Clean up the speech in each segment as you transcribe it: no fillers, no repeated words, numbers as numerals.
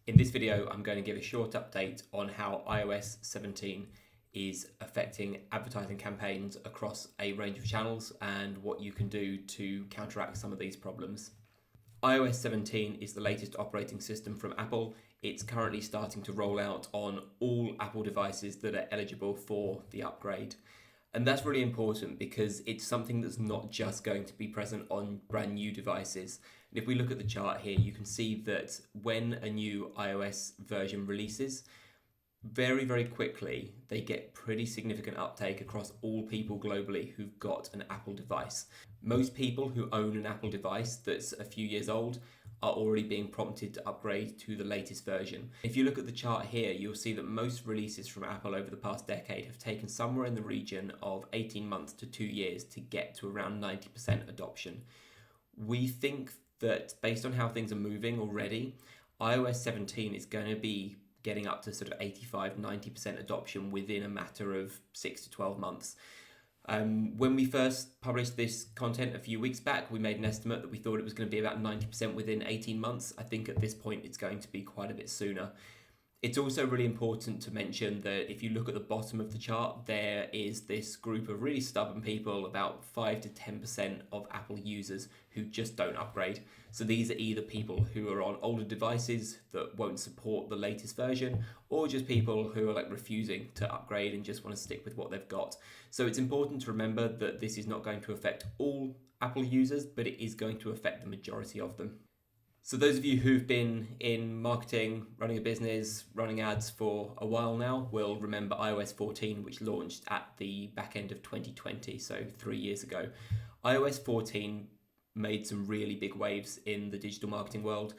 In this video, I'm going to give a short update on how iOS 17 is affecting advertising campaigns across a range of channels and what you can do to counteract some of these problems. iOS 17 is the latest operating system from Apple. It's currently starting to roll out on all Apple devices that are eligible for the upgrade. And that's really important because it's something that's not just going to be present on brand new devices. And if we look at the chart here, you can see that when a new iOS version releases, very quickly, they get pretty significant uptake across all people globally who've got an Apple device. Most people who own an Apple device that's a few years old are already being prompted to upgrade to the latest version. If you look at the chart here, you'll see that most releases from Apple over the past decade have taken somewhere in the region of 18 months to 2 years to get to around 90% adoption. We think that based on how things are moving already, iOS 17 is going to be getting up to sort of 85-90% adoption within a matter of 6 to 12 months. When we first published this content a few weeks back, we made an estimate that we thought it was going to be about 90% within 18 months. I think at this point it's going to be quite a bit sooner. It's also really important to mention that if you look at the bottom of the chart, there is this group of really stubborn people, about 5 to 10% of Apple users who just don't upgrade. So these are either people who are on older devices that won't support the latest version, or just people who are refusing to upgrade and just want to stick with what they've got. So it's important to remember that this is not going to affect all Apple users, but it is going to affect the majority of them. So those of you who've been in marketing, running a business, running ads for a while now will remember iOS 14, which launched at the back end of 2020, so 3 years ago. iOS 14 made some really big waves in the digital marketing world.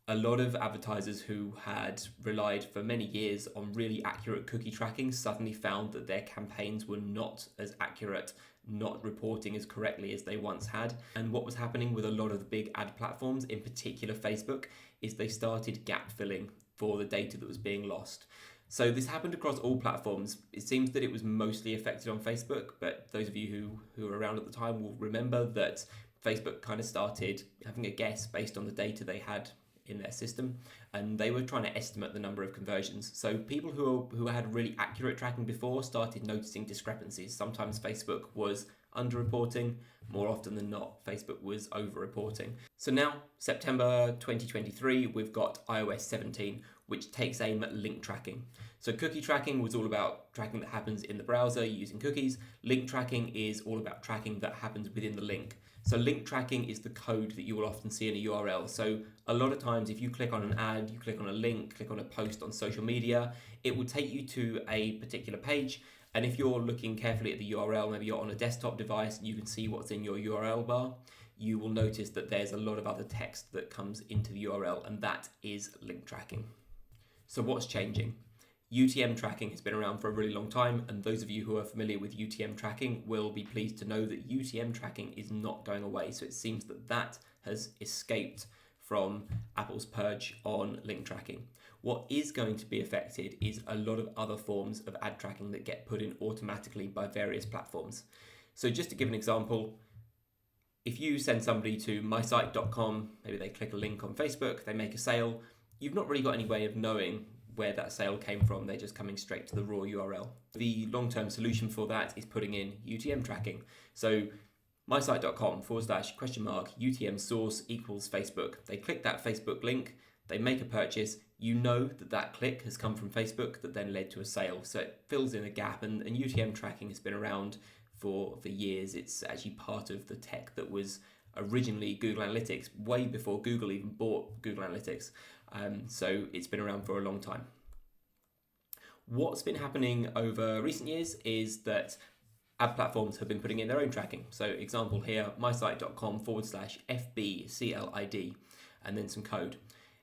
A lot of advertisers who had relied for many years on really accurate cookie tracking suddenly found that their campaigns were not as accurate, not reporting as correctly as they once had. And what was happening with a lot of the big ad platforms, in particular Facebook, is they started gap filling for the data that was being lost. So this happened across all platforms. It seems that it was mostly affected on Facebook, but those of you who were around at the time will remember that Facebook kind of started having a guess based on the data they had in their system, and they were trying to estimate the number of conversions. So people who had really accurate tracking before started noticing discrepancies. Sometimes Facebook was underreporting, more often than not Facebook was overreporting. So now, September 2023, we've got iOS 17, which takes aim at link tracking. So cookie tracking was all about tracking that happens in the browser using cookies. Link tracking is all about tracking that happens within the link. So link tracking is the code that you will often see in a URL. So a lot of times if you click on an ad, you click on a link, click on a post on social media, it will take you to a particular page. And if you're looking carefully at the URL, maybe you're on a desktop device and you can see what's in your URL bar, you will notice that there's a lot of other text that comes into the URL, and that is link tracking. So what's changing? UTM tracking has been around for a really long time, and those of you who are familiar with UTM tracking will be pleased to know that UTM tracking is not going away. So it seems that that has escaped from Apple's purge on link tracking. What is going to be affected is a lot of other forms of ad tracking that get put in automatically by various platforms. So just to give an example, if you send somebody to mysite.com, maybe they click a link on Facebook, they make a sale, you've not really got any way of knowing where that sale came from. They're just coming straight to the raw URL. The long-term solution for that is putting in UTM tracking. So mysite.com/UTM source equals Facebook. They click that Facebook link, they make a purchase, you know that that click has come from Facebook that then led to a sale. So it fills in a gap, and UTM tracking has been around for years. It's actually part of the tech that was originally Google Analytics, way before Google even bought Google Analytics. So it's been around for a long time. What's been happening over recent years is that ad platforms have been putting in their own tracking. So example here, mysite.com/FBCLID, and then some code.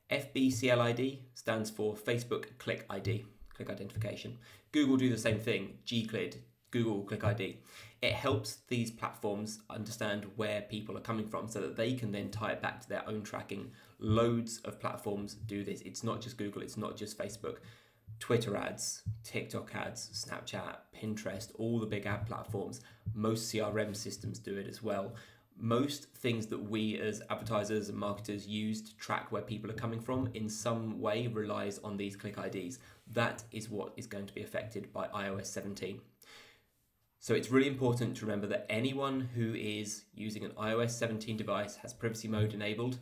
FBCLID stands for Facebook Click ID, click identification. Google do the same thing, GCLID, Google Click ID. It helps these platforms understand where people are coming from so that they can then tie it back to their own tracking. Loads of platforms do this. It's not just Google, it's not just Facebook. Twitter ads, TikTok ads, Snapchat, Pinterest, all the big ad platforms. Most CRM systems do it as well. Most things that we as advertisers and marketers use to track where people are coming from in some way relies on these click IDs. That is what is going to be affected by iOS 17. So it's really important to remember that anyone who is using an iOS 17 device has privacy mode enabled.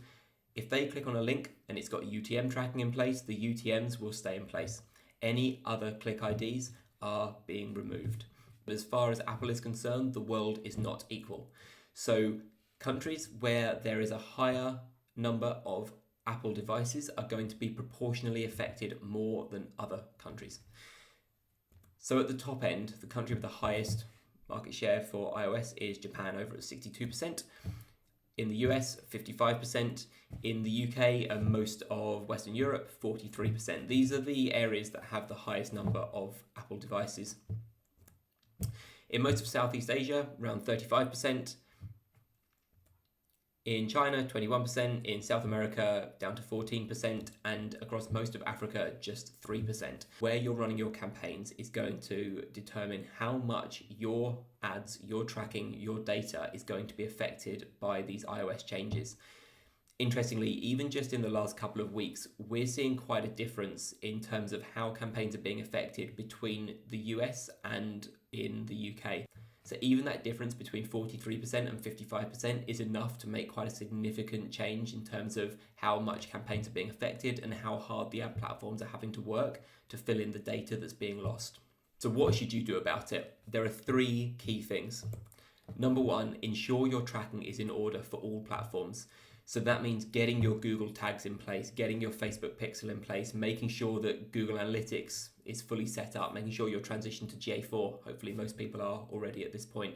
If they click on a link and it's got UTM tracking in place, the UTMs will stay in place. Any other click IDs are being removed. But as far as Apple is concerned, the world is not equal. So countries where there is a higher number of Apple devices are going to be proportionally affected more than other countries. So at the top end, the country with the highest market share for iOS is Japan, over at 62%. In the US, 55%. In the UK and most of Western Europe, 43%. These are the areas that have the highest number of Apple devices. In most of Southeast Asia, around 35%. In China, 21%, in South America, down to 14%, and across most of Africa, just 3%. Where you're running your campaigns is going to determine how much your ads, your tracking, your data is going to be affected by these iOS changes. Interestingly, even just in the last couple of weeks, we're seeing quite a difference in terms of how campaigns are being affected between the US and in the UK. So even that difference between 43% and 55% is enough to make quite a significant change in terms of how much campaigns are being affected and how hard the ad platforms are having to work to fill in the data that's being lost. So what should you do about it? There are 3 key things. Number 1, ensure your tracking is in order for all platforms. So that means getting your Google tags in place, getting your Facebook pixel in place, making sure that Google Analytics is fully set up, making sure you're transitioned to GA4. Hopefully most people are already at this point.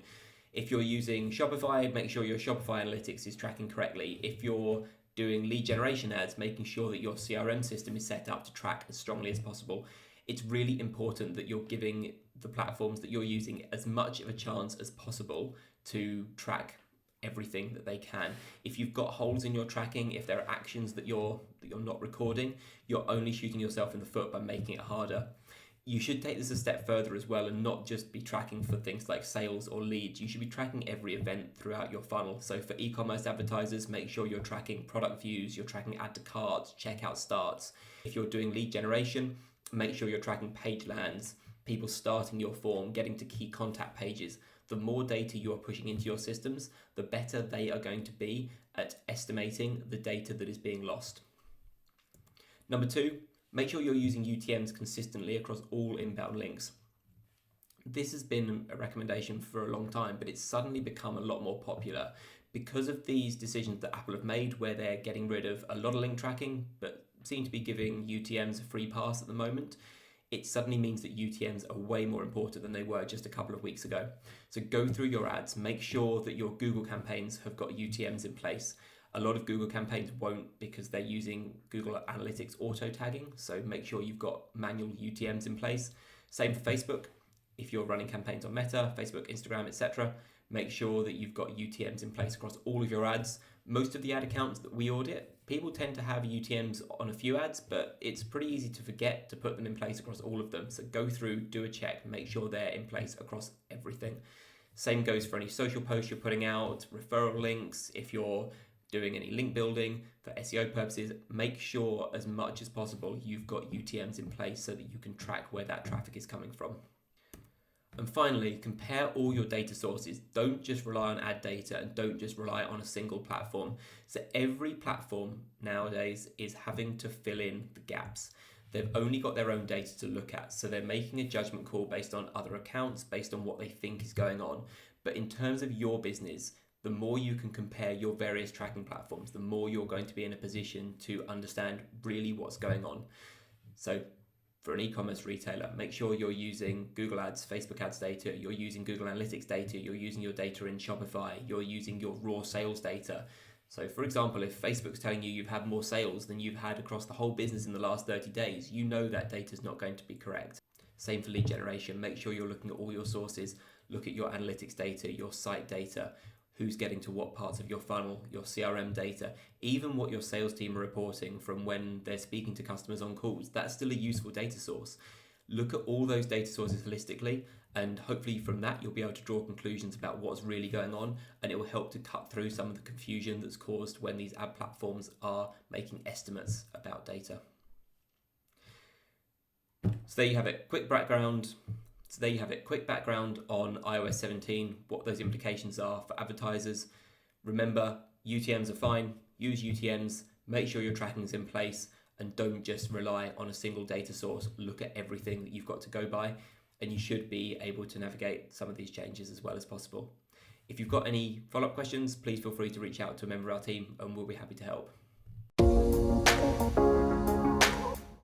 If you're using Shopify, make sure your Shopify Analytics is tracking correctly. If you're doing lead generation ads, making sure that your CRM system is set up to track as strongly as possible. It's really important that you're giving the platforms that you're using as much of a chance as possible to track everything that they can. If you've got holes in your tracking, if there are actions that you're not recording, you're only shooting yourself in the foot by making it harder. You should take this a step further as well and not just be tracking for things like sales or leads. You should be tracking every event throughout your funnel. So for e-commerce advertisers, make sure you're tracking product views, you're tracking add to carts, checkout starts. If you're doing lead generation, make sure you're tracking page lands, people starting your form, getting to key contact pages. The more data you are pushing into your systems, the better they are going to be at estimating the data that is being lost. Number 2, make sure you're using UTMs consistently across all inbound links. This has been a recommendation for a long time, but it's suddenly become a lot more popular because of these decisions that Apple have made where they're getting rid of a lot of link tracking, but seem to be giving UTMs a free pass at the moment. It suddenly means that UTMs are way more important than they were just a couple of weeks ago. So go through your ads, make sure that your Google campaigns have got UTMs in place. A lot of Google campaigns won't because they're using Google Analytics auto tagging. So make sure you've got manual UTMs in place. Same for Facebook. If you're running campaigns on Meta, Facebook, Instagram, etc., make sure that you've got UTMs in place across all of your ads. Most of the ad accounts that we audit, people tend to have UTMs on a few ads, but it's pretty easy to forget to put them in place across all of them. So go through, do a check, make sure they're in place across everything. Same goes for any social posts you're putting out, referral links. If you're doing any link building for SEO purposes, make sure as much as possible you've got UTMs in place so that you can track where that traffic is coming from. And finally, compare all your data sources. Don't just rely on ad data and don't just rely on a single platform. So every platform nowadays is having to fill in the gaps. They've only got their own data to look at. So they're making a judgment call based on other accounts, based on what they think is going on. But in terms of your business, the more you can compare your various tracking platforms, the more you're going to be in a position to understand really what's going on. So for an e-commerce retailer, make sure you're using Google Ads, Facebook Ads data, you're using Google Analytics data, you're using your data in Shopify, you're using your raw sales data. So for example, if Facebook's telling you you've had more sales than you've had across the whole business in the last 30 days, you know that data is not going to be correct. Same for lead generation. Make sure you're looking at all your sources, look at your analytics data, your site data, who's getting to what parts of your funnel, your CRM data, even what your sales team are reporting from when they're speaking to customers on calls. That's still a useful data source. Look at all those data sources holistically, and hopefully from that you'll be able to draw conclusions about what's really going on, and it will help to cut through some of the confusion that's caused when these ad platforms are making estimates about data. So there you have it, quick background on iOS 17, what those implications are for advertisers. Remember, UTMs are fine, use UTMs, make sure your tracking is in place, and don't just rely on a single data source. Look at everything that you've got to go by, and you should be able to navigate some of these changes as well as possible. If you've got any follow-up questions, please feel free to reach out to a member of our team and we'll be happy to help.